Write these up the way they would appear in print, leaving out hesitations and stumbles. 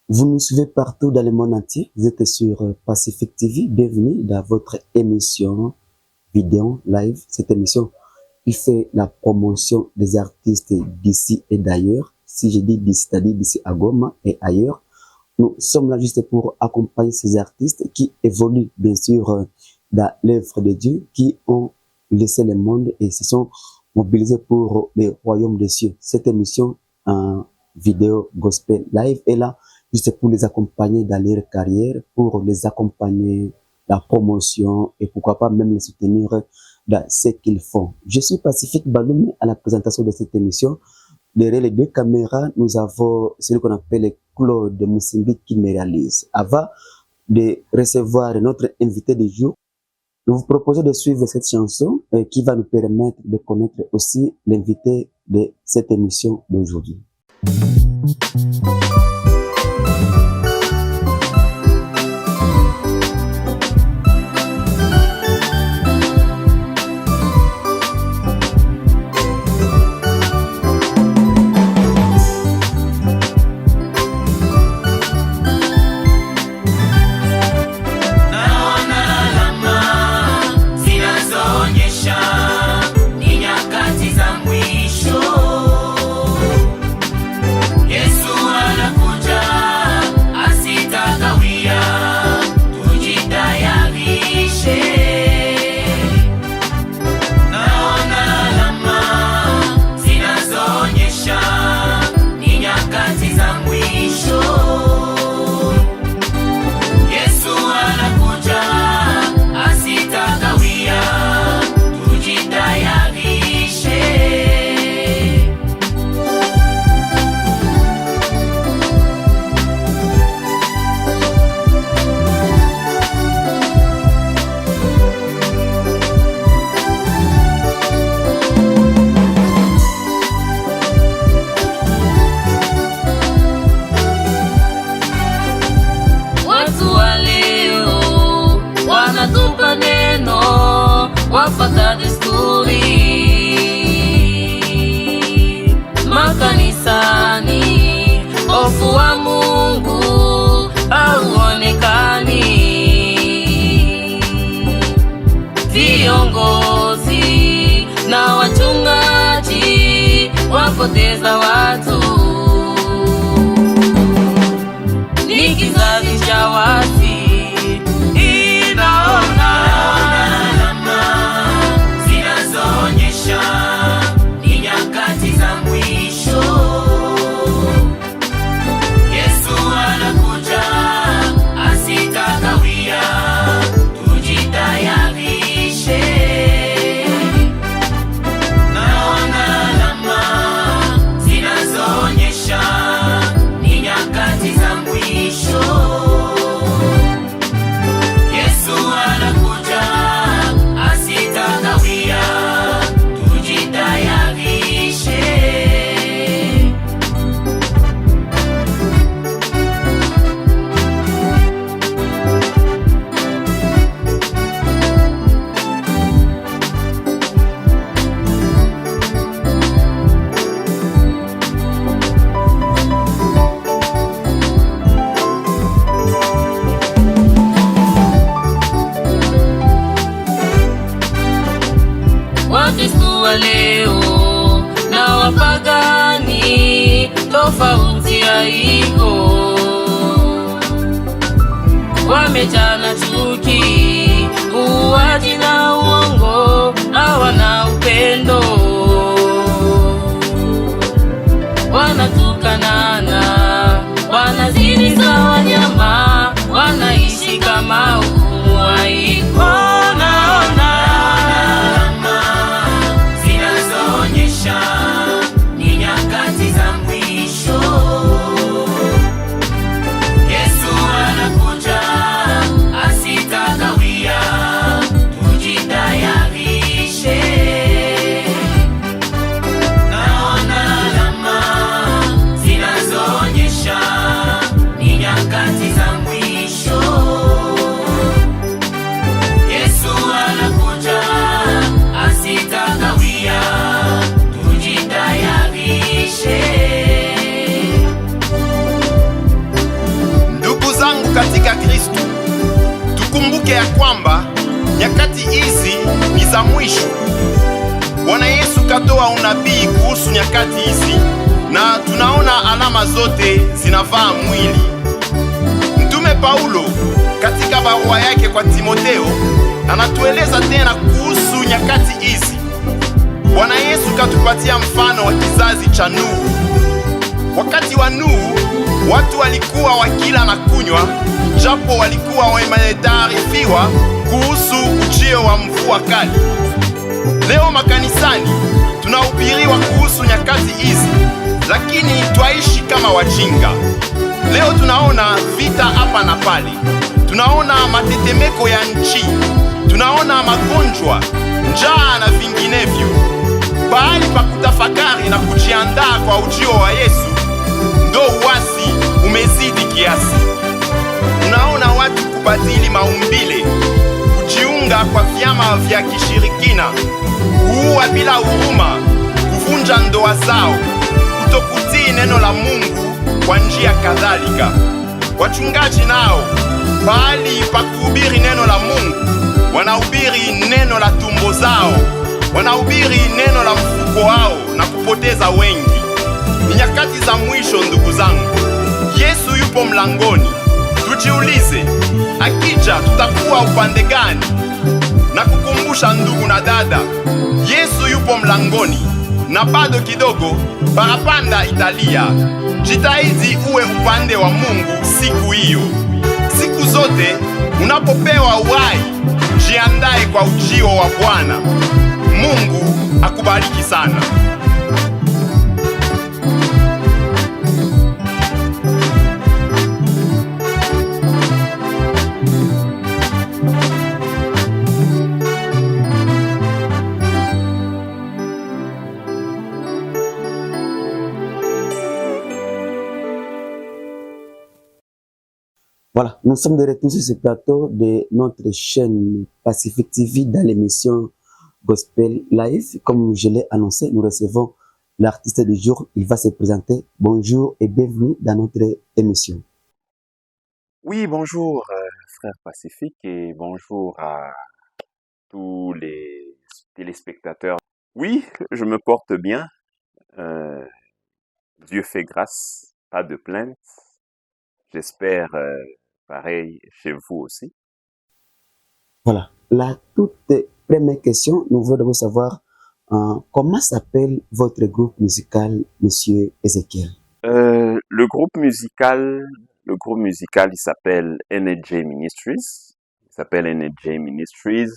Vous nous suivez partout dans le monde entier. Vous êtes sur Pacific TV. Bienvenue dans votre émission vidéo live. Cette émission, il fait la promotion des artistes d'ici et d'ailleurs. Si je dis d'ici, c'est-à-dire d'ici à Goma et ailleurs. Nous sommes là juste pour accompagner ces artistes qui évoluent, bien sûr, dans l'œuvre de Dieu, qui ont laissé le monde et se sont mobilisés pour le royaume des cieux. Cette émission en vidéo gospel live est là juste pour les accompagner dans leur carrière, pour les accompagner dans la promotion et pourquoi pas même les soutenir dans ce qu'ils font. Je suis Pacifique Baloum à la présentation de cette émission. Derrière les deux caméras, nous avons celui qu'on appelle Claude Moussimbi qui me réalise. Avant de recevoir notre invité du jour, nous vous proposons de suivre cette chanson qui va nous permettre de connaître aussi l'invité de cette émission d'aujourd'hui. Wafata desturi makanisani, hofu wa Mungu hauonekani. Viongozi na wachungaji wapoteza watu, ni kizazi cha wasi. Wakristo wa leo na wapagani tofauti haiko, wamejana chuki, uwaji na uongo, hawana upendo, wanatukanana, wanazini za wanyama, wanaishi kama hukumu haiko. Yesu anakuja asitakawia. ya kwamba nyakati hizi ni za mwisho. Bwana Yesu katoa unabii kuhusu nyakati hizi, na tunaona alama zote zinavaa mwili. Mtume Paulo katika barua yake kwa Timotheo anatueleza tena kuhusu nyakati hizi. Bwana Yesu katupatia mfano wa kizazi cha Nuhu. Wakati wa Nuhu watu walikuwa wakila na kunywa, japo walikuwa wametaarifiwa kuhusu ujio wa mvua kali. Leo makanisani tunahubiriwa kuhusu nyakati hizi, lakini twaishi kama wajinga. Leo tunaona vita hapa na pale, tunaona matetemeko ya nchi, tunaona magonjwa, njaa na vinginevyo. Pahali pa kutafakari na kujiandaa kwa ujio wa Yesu, ndo uasi umezidi kiasi. Tunaona watu kubadili maumbile, kujiunga kwa vyama vya kishirikina, kuua bila huruma, kuvunja ndoa zao, kutokutii neno la Mungu kwa njia kadhalika. Wachungaji nao pahali pa kuhubiri neno la Mungu, wanahubiri neno la tumbo zao, wanahubiri neno la mfuko wao na kupoteza wengi. Ni nyakati za mwisho ndugu zangu. Yesu yupo mlangoni. Tujiulize, akija tutakuwa upande gani? Na kukumbusha ndugu na dada, Yesu yupo mlangoni na bado kidogo parapanda italia. Jitahidi uwe upande wa Mungu siku hiyo. Siku zote unapopewa uhai, jiandae kwa ujio wa Bwana. Mungu akubariki sana. Voilà, nous sommes de retour sur ce plateau de notre chaîne Pacific TV dans l'émission Gospel Live. Comme je l'ai annoncé, nous recevons l'artiste du jour. Il va se présenter. Bonjour et bienvenue dans notre émission. Oui, bonjour frère Pacifique et bonjour à tous les téléspectateurs. Oui, je me porte bien. Dieu fait grâce, pas de plainte. J'espère pareil chez vous aussi. Voilà, la toute première question, nous voulons d'abord savoir comment s'appelle votre groupe musical, Monsieur Ezekiel? Le groupe musical, il s'appelle NJ Ministries. Il s'appelle NJ Ministries.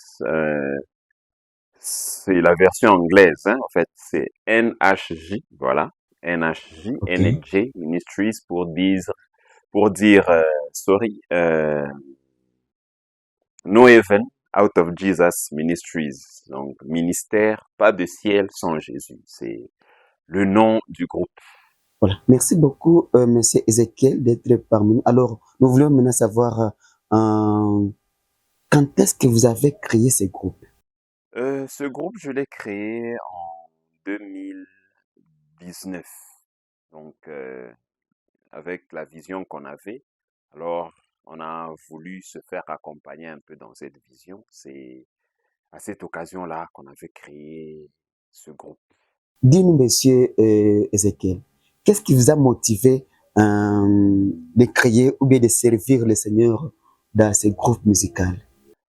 C'est la version anglaise, hein, en fait. C'est NHJ, voilà. NHJ, Okay. NJ Ministries pour dire sorry, No Heaven Out of Jesus Ministries. Donc, ministère, pas de ciel sans Jésus. C'est le nom du groupe. Voilà, merci beaucoup, Monsieur Ezekiel, d'être parmi nous. Alors, nous voulions maintenant savoir quand est-ce que vous avez créé ce groupe? Ce groupe, je l'ai créé en 2019. Donc, avec la vision qu'on avait, alors on a voulu se faire accompagner un peu dans cette vision. C'est à cette occasion-là qu'on avait créé ce groupe. Dis-nous, Monsieur Ezekiel, qu'est-ce qui vous a motivé de créer ou bien de servir le Seigneur dans ce groupe musical?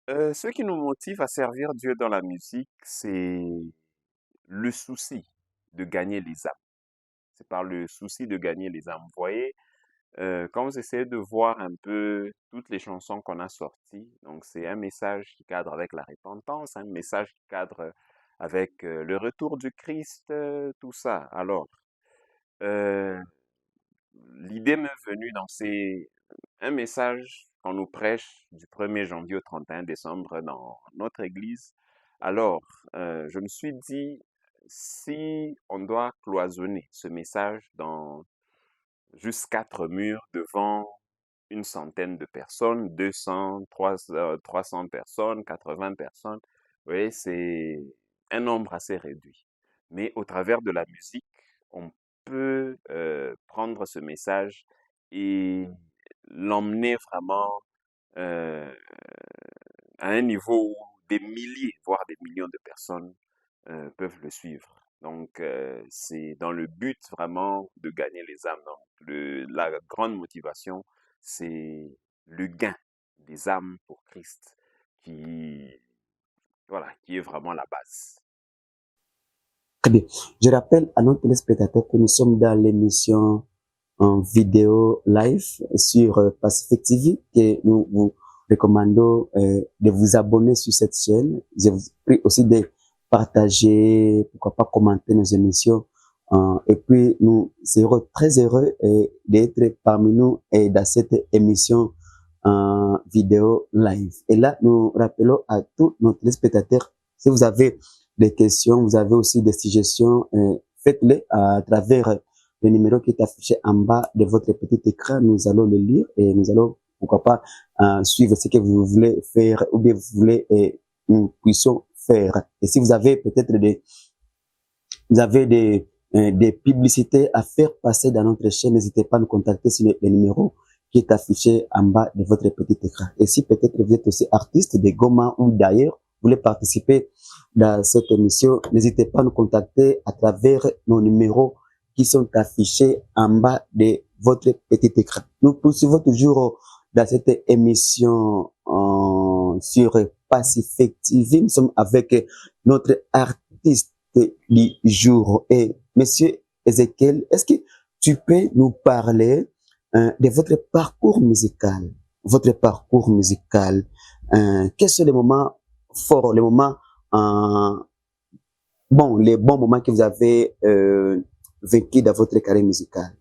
Ce qui nous motive à servir Dieu dans la musique, c'est le souci de gagner les âmes. C'est par le souci de gagner les âmes. Vous voyez, quand vous essayez de voir un peu toutes les chansons qu'on a sorties, donc c'est un message qui cadre avec la repentance, un message qui cadre avec le retour du Christ, tout ça. Alors, l'idée m'est venue dans un message qu'on nous prêche du 1er janvier au 31 décembre dans notre église. Alors, je me suis dit, si on doit cloisonner ce message dans juste 4 murs devant une centaine de personnes, 200, 300 personnes, 80 personnes, vous voyez, c'est un nombre assez réduit. Mais au travers de la musique, on peut prendre ce message et l'emmener vraiment à un niveau où des milliers, voire des millions de personnes peuvent le suivre. Donc, c'est dans le but vraiment de gagner les âmes. Donc, la grande motivation, c'est le gain des âmes pour Christ qui, voilà, qui est vraiment la base. Très bien. Je rappelle à nos téléspectateurs que nous sommes dans l'émission en vidéo live sur Pacific TV, que nous vous recommandons de vous abonner sur cette chaîne. Je vous prie aussi de partager, pourquoi pas commenter nos émissions. Et puis, nous serons très heureux d'être parmi nous et dans cette émission en vidéo live. Et là, nous rappelons à tous nos téléspectateurs, si vous avez des questions, vous avez aussi des suggestions, faites-les à travers le numéro qui est affiché en bas de votre petit écran. Nous allons le lire et nous allons, pourquoi pas, suivre ce que vous voulez faire ou bien vous voulez et nous puissions faire. Et si vous avez peut-être vous avez des publicités à faire passer dans notre chaîne, n'hésitez pas à nous contacter sur le numéro qui est affiché en bas de votre petit écran. Et si peut-être vous êtes aussi artiste de Goma ou d'ailleurs, vous voulez participer dans cette émission, n'hésitez pas à nous contacter à travers nos numéros qui sont affichés en bas de votre petit écran. Nous poursuivons toujours dans cette émission sur Pacific TV. Nous sommes avec notre artiste du jour. Et Monsieur Ezekiel, est-ce que tu peux nous parler de votre parcours musical? Votre parcours musical, quels sont les moments forts, les moments bon, les bons moments que vous avez vécu dans votre carrière musicale?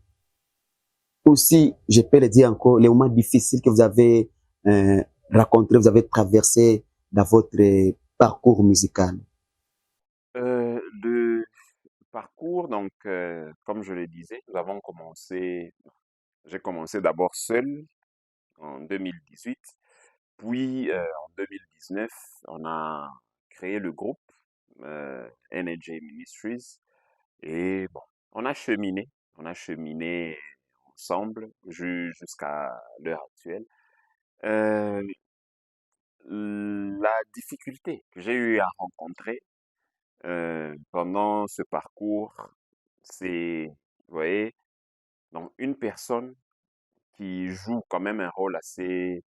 Aussi, je peux le dire encore, les moments difficiles que vous avez rencontrés, vous avez traversés dans votre parcours musical. Le parcours, donc, comme je le disais, j'ai commencé d'abord seul en 2018, puis en 2019, on a créé le groupe NJ Ministries et bon, on a cheminé ensemble jusqu'à l'heure actuelle. Euh, la difficulté que j'ai eu à rencontrer pendant ce parcours, c'est, vous voyez, donc une personne qui joue quand même un rôle assez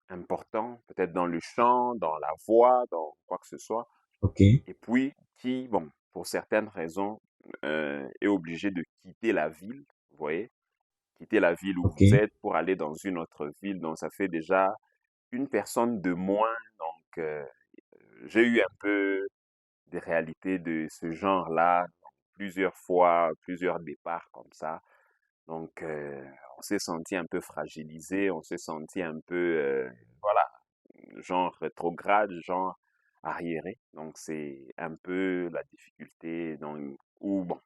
important, peut-être dans le chant, dans la voix, dans quoi que ce soit, Ok, et puis qui, bon, pour certaines raisons, est obligé de quitter la ville, vous voyez, quitter la ville où ok, vous êtes pour aller dans une autre ville. Donc, ça fait déjà une personne de moins. Donc, j'ai eu un peu des réalités de ce genre-là, plusieurs fois, plusieurs départs comme ça. Donc, on s'est senti un peu fragilisé, on s'est senti un peu, voilà, genre rétrograde, genre arriéré. Donc, c'est un peu la difficulté, ou bon,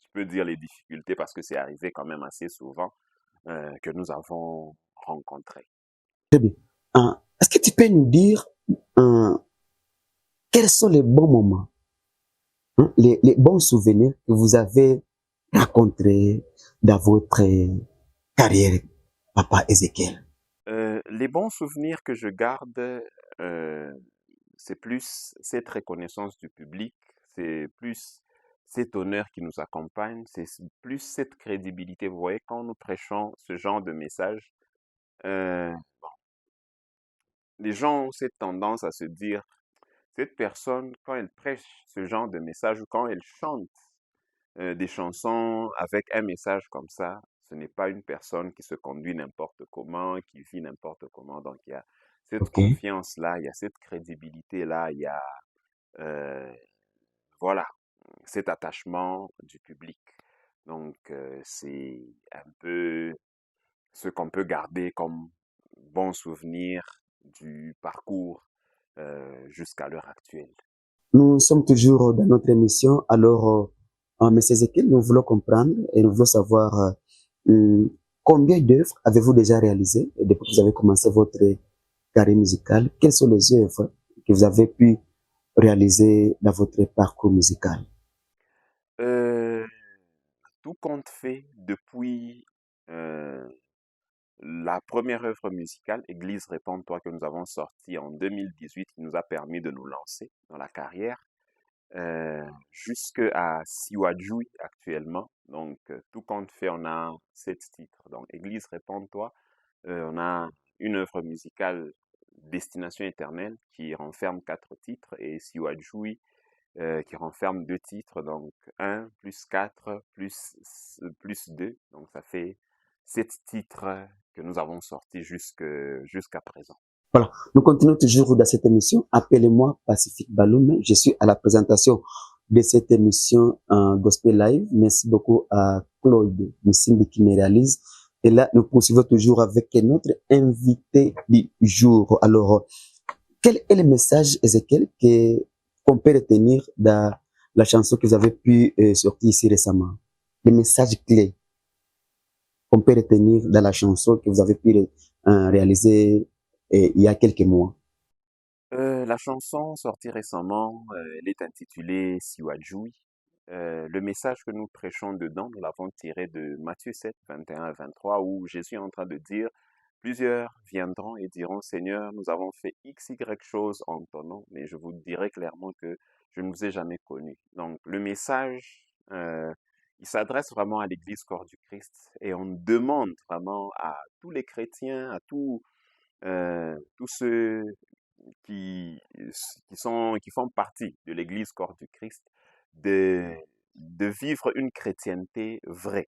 je peux dire les difficultés parce que c'est arrivé quand même assez souvent que nous avons rencontrées. très bien. Est-ce que tu peux nous dire quels sont les bons moments, les bons souvenirs que vous avez rencontrés dans votre carrière, Papa Ezekiel? Les bons souvenirs que je garde, euh, c'est plus cette reconnaissance du public, c'est plus cet honneur qui nous accompagne, c'est plus cette crédibilité. Vous voyez, quand nous prêchons ce genre de message, euh, les gens ont cette tendance à se dire, cette personne, quand elle prêche ce genre de message ou quand elle chante des chansons avec un message comme ça, ce n'est pas une personne qui se conduit n'importe comment, qui vit n'importe comment. Donc, il y a cette Ok. confiance-là, il y a cette crédibilité-là, il y a, euh, voilà, cet attachement du public. Donc, c'est un peu ce qu'on peut garder comme bon souvenir du parcours jusqu'à l'heure actuelle. Nous sommes toujours dans notre émission. Alors, Monsieur Ezekiel, nous voulons comprendre et nous voulons savoir combien d'œuvres avez-vous déjà réalisées depuis que vous avez commencé votre carrière musicale? Quelles sont les œuvres que vous avez pu réaliser dans votre parcours musical? Euh, Tout compte fait depuis euh, la première œuvre musicale, Église Réponds-toi, que nous avons sortie en 2018, qui nous a permis de nous lancer dans la carrière, jusqu'à Siwadjoui actuellement. Donc, tout compte fait, on a 7 titres. Donc, Église Réponds-toi, on a une œuvre musicale, Destination éternelle, qui renferme 4 titres, et Siwadjoui, qui renferme 2 titres, donc 1 plus 4 plus 2, donc ça fait 7 titres que nous avons sortis jusqu'à présent. Voilà, nous continuons toujours dans cette émission. Appelez-moi Pacifique Baloum. Je suis à la présentation de cette émission en Gospel Live. Merci beaucoup à Claude Moussindi qui me réalise. Et là, nous poursuivons toujours avec notre invité du jour. Alors, quel est le message, Ezekiel, qu'on peut retenir dans la chanson que vous avez pu sortir ici récemment? Le message clé qu'on peut retenir dans la chanson que vous avez pu réaliser il y a quelques mois. La chanson sortie récemment, elle est intitulée Siwadjoui. Le message que nous prêchons dedans, nous l'avons tiré de Matthieu 7, 21 à 23, où Jésus est en train de dire: plusieurs viendront et diront: Seigneur, nous avons fait X, Y choses en ton nom, mais je vous dirai clairement que je ne vous ai jamais connu. Donc, le message, il s'adresse vraiment à l'Église corps du Christ, et on demande vraiment à tous les chrétiens, à tous ceux qui, qui font partie de l'Église corps du Christ, de, de vivre une chrétienté vraie.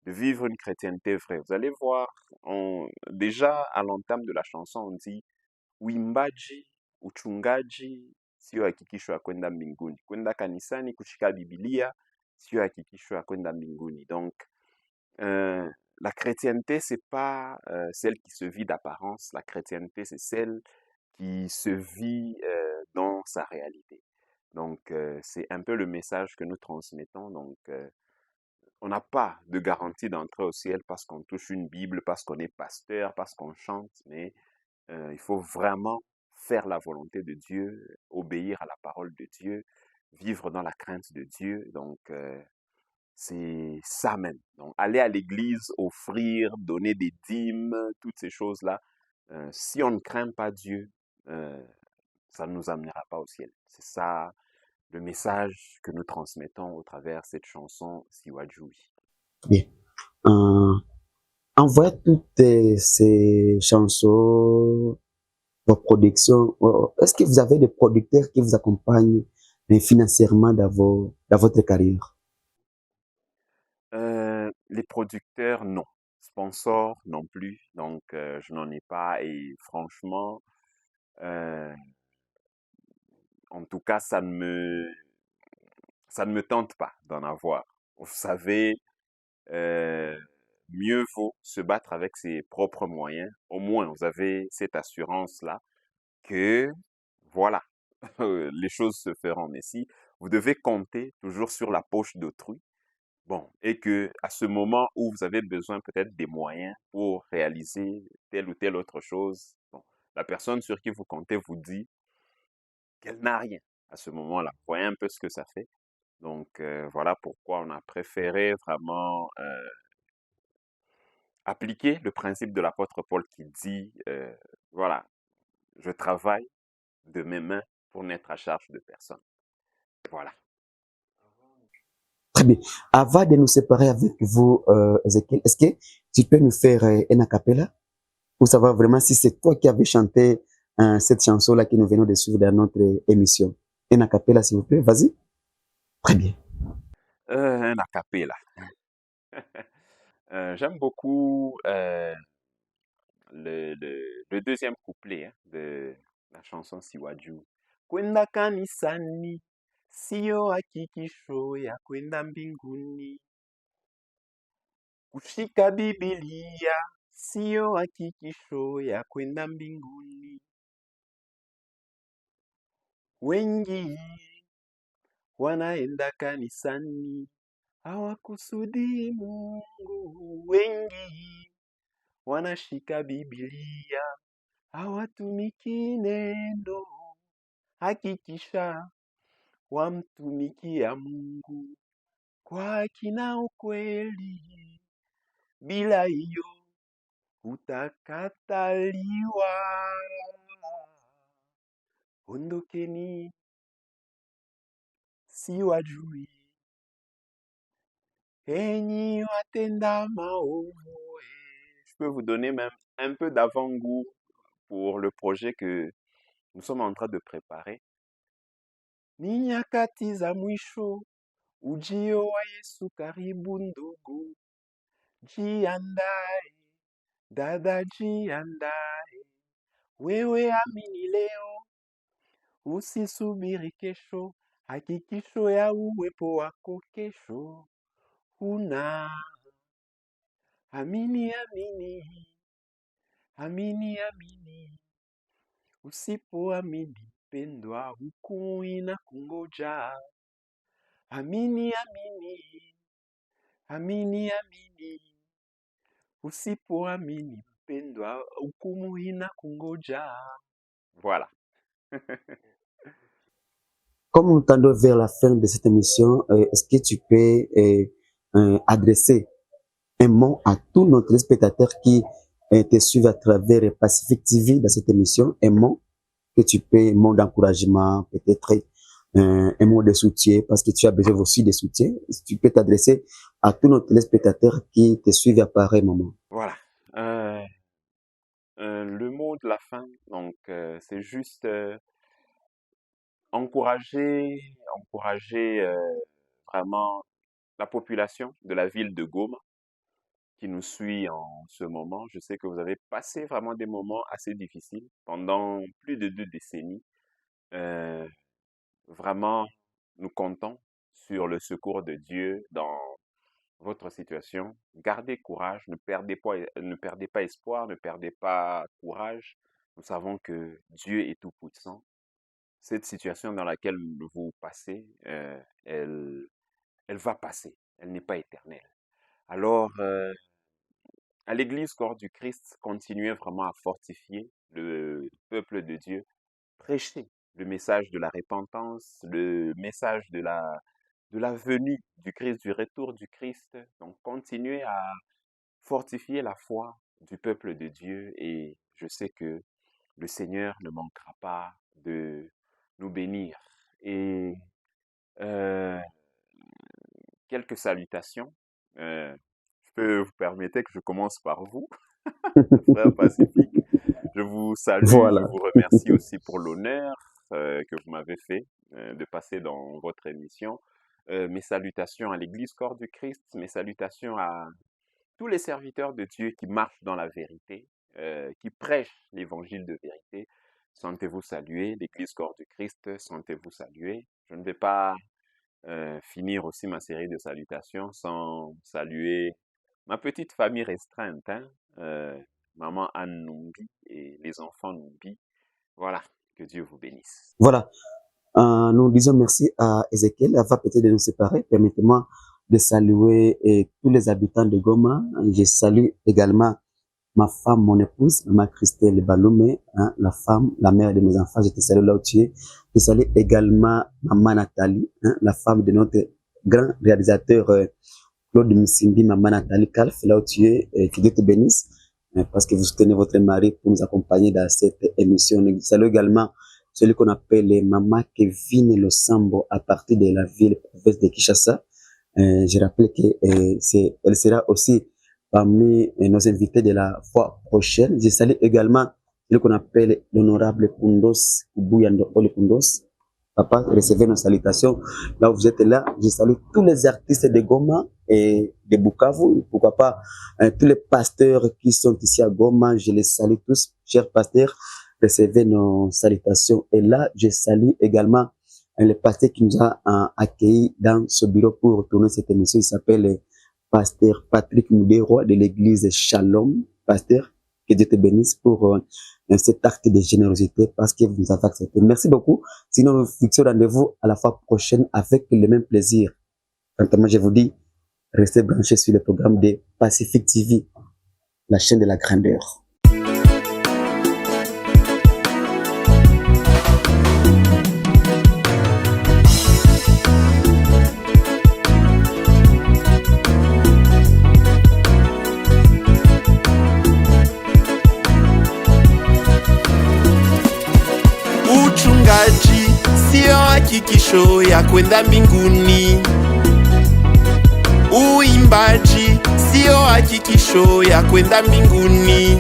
De vivre une chrétienté vraie. Vous allez voir, déjà à l'entame de la chanson, on dit: uimbaji, uchungaji, sio hakikisho ya kwenda mbinguni. Kwenda kanisani, kushika Biblia, sio hakikisho ya kwenda mbinguni. Donc, la chrétienté, c'est pas celle qui se vit d'apparence. La chrétienté, c'est celle qui se vit dans sa réalité. Donc, c'est un peu le message que nous transmettons. Donc, on n'a pas de garantie d'entrer au ciel parce qu'on touche une Bible, parce qu'on est pasteur, parce qu'on chante, mais il faut vraiment faire la volonté de Dieu, obéir à la parole de Dieu, vivre dans la crainte de Dieu. Donc, c'est ça même. Donc, aller à l'église, offrir, donner des dîmes, toutes ces choses-là, si on ne craint pas Dieu, ça ne nous amènera pas au ciel. C'est ça le message que nous transmettons au travers cette chanson Siwadjoui. Bien. Envoyez toutes ces chansons, vos productions. Est-ce que vous avez des producteurs qui vous accompagnent financièrement dans votre carrière? Les producteurs, non. Sponsors, non plus. Donc, je n'en ai pas. Et franchement, en tout cas, ça ne me tente pas d'en avoir. Vous savez, mieux vaut se battre avec ses propres moyens. Au moins, vous avez cette assurance-là que, voilà, les choses se feront. Mais si vous devez compter toujours sur la poche d'autrui, bon, et que à ce moment où vous avez besoin peut-être des moyens pour réaliser telle ou telle autre chose, bon, la personne sur qui vous comptez vous dit qu'elle n'a rien à ce moment-là. Vous voyez un peu ce que ça fait. Donc, voilà pourquoi on a préféré vraiment appliquer le principe de l'apôtre Paul qui dit, voilà, je travaille de mes mains pour n'être à charge de personne. Voilà. Très bien. Avant de nous séparer avec vous, Ezekiel, est-ce que tu peux nous faire un a cappella pour savoir vraiment si c'est toi qui avais chanté cette chanson-là que nous venons de suivre dans notre émission? Un a cappella, s'il vous plaît. Vas-y. Très bien. Un a cappella. J'aime beaucoup le deuxième couplet de la chanson Siwaju. Kwenda kanisani, sio hakikisho ya kwenda mbinguni. Kushika Biblia, sio hakikisho ya kwenda mbinguni. Wengi wanaenda kanisani, hawakusudi Mungu. Wengi wanashika Biblia, hawatumiki neno. Hakikisha wamtumikia Mungu kwa haki na ukweli. Bila hiyo utakataliwa. Ondokeni, si wajui, enyi watenda maovu. Je peux vous donner même un peu d'avant-goût pour le projet que nous sommes en train de préparer. Ni nyakati za mwisho, ujio wa Yesu karibu ndugu. Jiandae, dada jiandae, wewe amini leo, usisubiri kesho, hakikisho ya uwepo wako kesho. Una amini, amini, amini, amini, usipoamini pendwa, hukumu inakungoja. Amini, amini, amini, amini, usipoamini pendwa, hukumu inakungoja. Voilà. Comme nous tendons vers la fin de cette émission, est-ce que tu peux adresser un mot à tous nos téléspectateurs qui te suivent à travers Pacific TV dans cette émission, un mot que tu peux, un mot d'encouragement, peut-être un mot de soutien, parce que tu as besoin aussi de soutien. Tu peux t'adresser à tous nos téléspectateurs qui te suivent à pareil moment. Voilà. Le mot de la fin, donc, c'est juste encourager vraiment la population de la ville de Goma qui nous suit en ce moment. Je sais que vous avez passé vraiment des moments assez difficiles pendant plus de 2 décennies. Vraiment, nous comptons sur le secours de Dieu dans votre situation. Gardez courage, ne perdez pas espoir, ne perdez pas courage. Nous savons que Dieu est tout-puissant. Cette situation dans laquelle vous passez, elle va passer. Elle n'est pas éternelle. Alors, à l'Église Corps du Christ, continuez vraiment à fortifier le peuple de Dieu. Prêchez le message de la repentance, le message de la venue du Christ, du retour du Christ. Donc, continuez à fortifier la foi du peuple de Dieu et je sais que le Seigneur ne manquera pas de nous bénir. Et quelques salutations. Je peux vous permettre que je commence par vous, frère Pacifique. Je vous salue, Voilà. Je vous remercie aussi pour l'honneur que vous m'avez fait de passer dans votre émission. Mes salutations à l'Église Corps du Christ, mes salutations à tous les serviteurs de Dieu qui marchent dans la vérité, qui prêchent l'évangile de vérité. Sentez-vous saluer, l'Église Corps du Christ, sentez-vous saluer. Je ne vais pas finir aussi ma série de salutations sans saluer ma petite famille restreinte, maman Anne Numbi et les enfants Numbi. Voilà, que Dieu vous bénisse. Voilà. Nous disons merci à Ézéchiel. Avant peut-être de nous séparer, permettez-moi de saluer tous les habitants de Goma. Je salue également ma femme, mon épouse, maman Christelle Baloumé, la mère de mes enfants. Je te salue là où tu es. Je salue également maman Nathalie, la femme de notre grand réalisateur Claude Msimbi, maman Nathalie Kalf, là où tu es. Que Dieu te bénisse parce que vous soutenez votre mari pour nous accompagner dans cette émission. Je salue également celui qu'on appelle maman Kevin Losambo à partir de la ville province de Kinshasa. Je rappelle que elle sera aussi parmi nos invités de la fois prochaine. Je salue également celui qu'on appelle l'honorable Kundos, Kubuyando Ole Kundos. Papa, recevez nos salutations. Là où vous êtes là, je salue tous les artistes de Goma et de Bukavu. Pourquoi pas tous les pasteurs qui sont ici à Goma. Je les salue tous, chers pasteurs. Recevez nos salutations. Et là, je salue également le pasteur qui nous a accueillis dans ce bureau pour tourner cette émission. Il s'appelle Pasteur Patrick Moudero de l'église Shalom. Pasteur, que Dieu te bénisse pour cet acte de générosité parce que vous nous avez accepté. Merci beaucoup. Sinon, nous fixons rendez-vous à la fois prochaine avec le même plaisir. Quant à moi, je vous dis, restez branchés sur le programme de Pacific TV, la chaîne de la grandeur. sio hakikisho ya kwenda mbinguni. Uimbaji sio hakikisho ya kwenda mbinguni.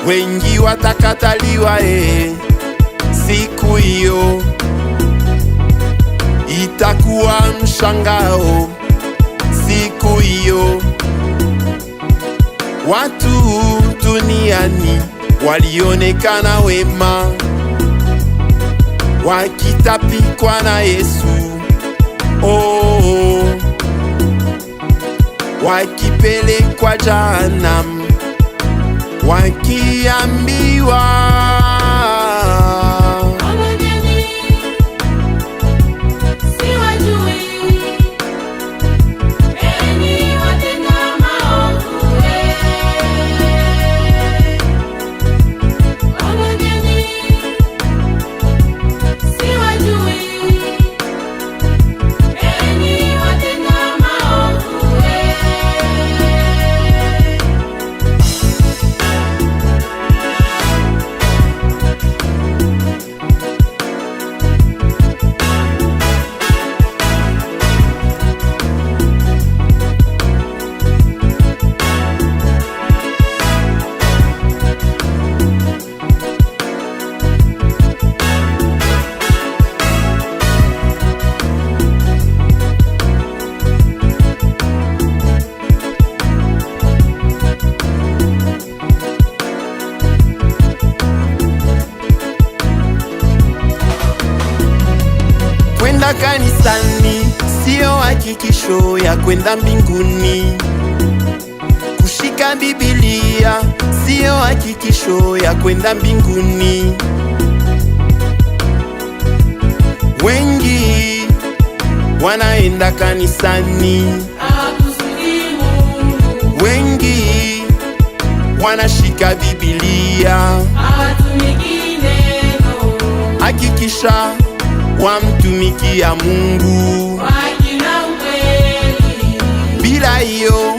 Wengi watakataliwa siku hiyo, itakuwa mshangao siku hiyo. Watu duniani walionekana wema, wakitapikwa na Yesu, wakipelekwa jahanamu, wakiambiwa kwenda kanisani sio hakikisho ya kwenda mbinguni. Kushika Biblia sio hakikisho ya kwenda mbinguni. Wengi wanaenda kanisani, wengi wanashika Biblia, hakikisha wamtumikia Mungu. Bila hiyo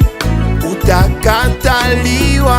utakataliwa.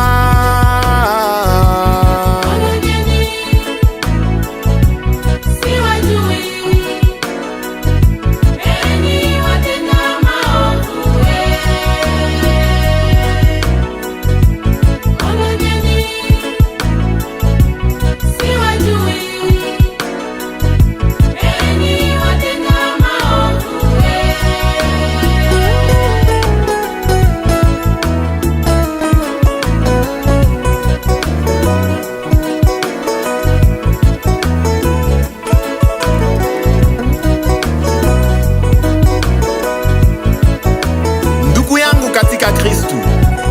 Kristu,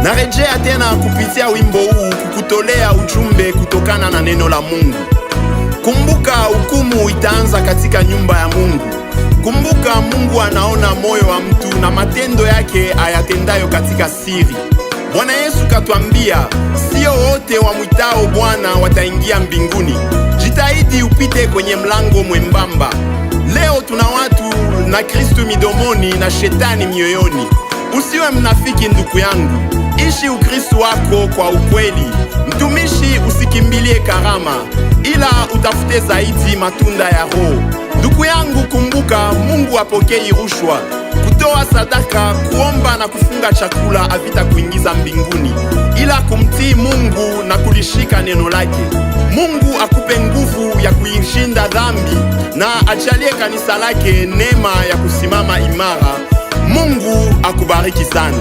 narejea tena kupitia wimbo huu kukutolea ujumbe kutokana na neno la Mungu. Kumbuka, hukumu itaanza katika nyumba ya Mungu. Kumbuka, Mungu anaona moyo wa mtu na matendo yake ayatendayo katika siri. Bwana Yesu katuambia, sio wote wamwitao Bwana wataingia mbinguni. Jitahidi upite kwenye mlango mwembamba. Leo tuna watu na Kristu midomoni na shetani mioyoni. Usiwe mnafiki ndugu yangu, ishi Ukristo wako kwa ukweli. Mtumishi, usikimbilie karama, ila utafute zaidi matunda ya Roho. Ndugu yangu, kumbuka, Mungu apokei rushwa. Kutoa sadaka, kuomba na kufunga chakula havita kuingiza mbinguni, ila kumtii Mungu na kulishika neno lake. Mungu akupe nguvu ya kuishinda dhambi na ajalie kanisa lake neema ya kusimama imara. Mungu akubariki sana.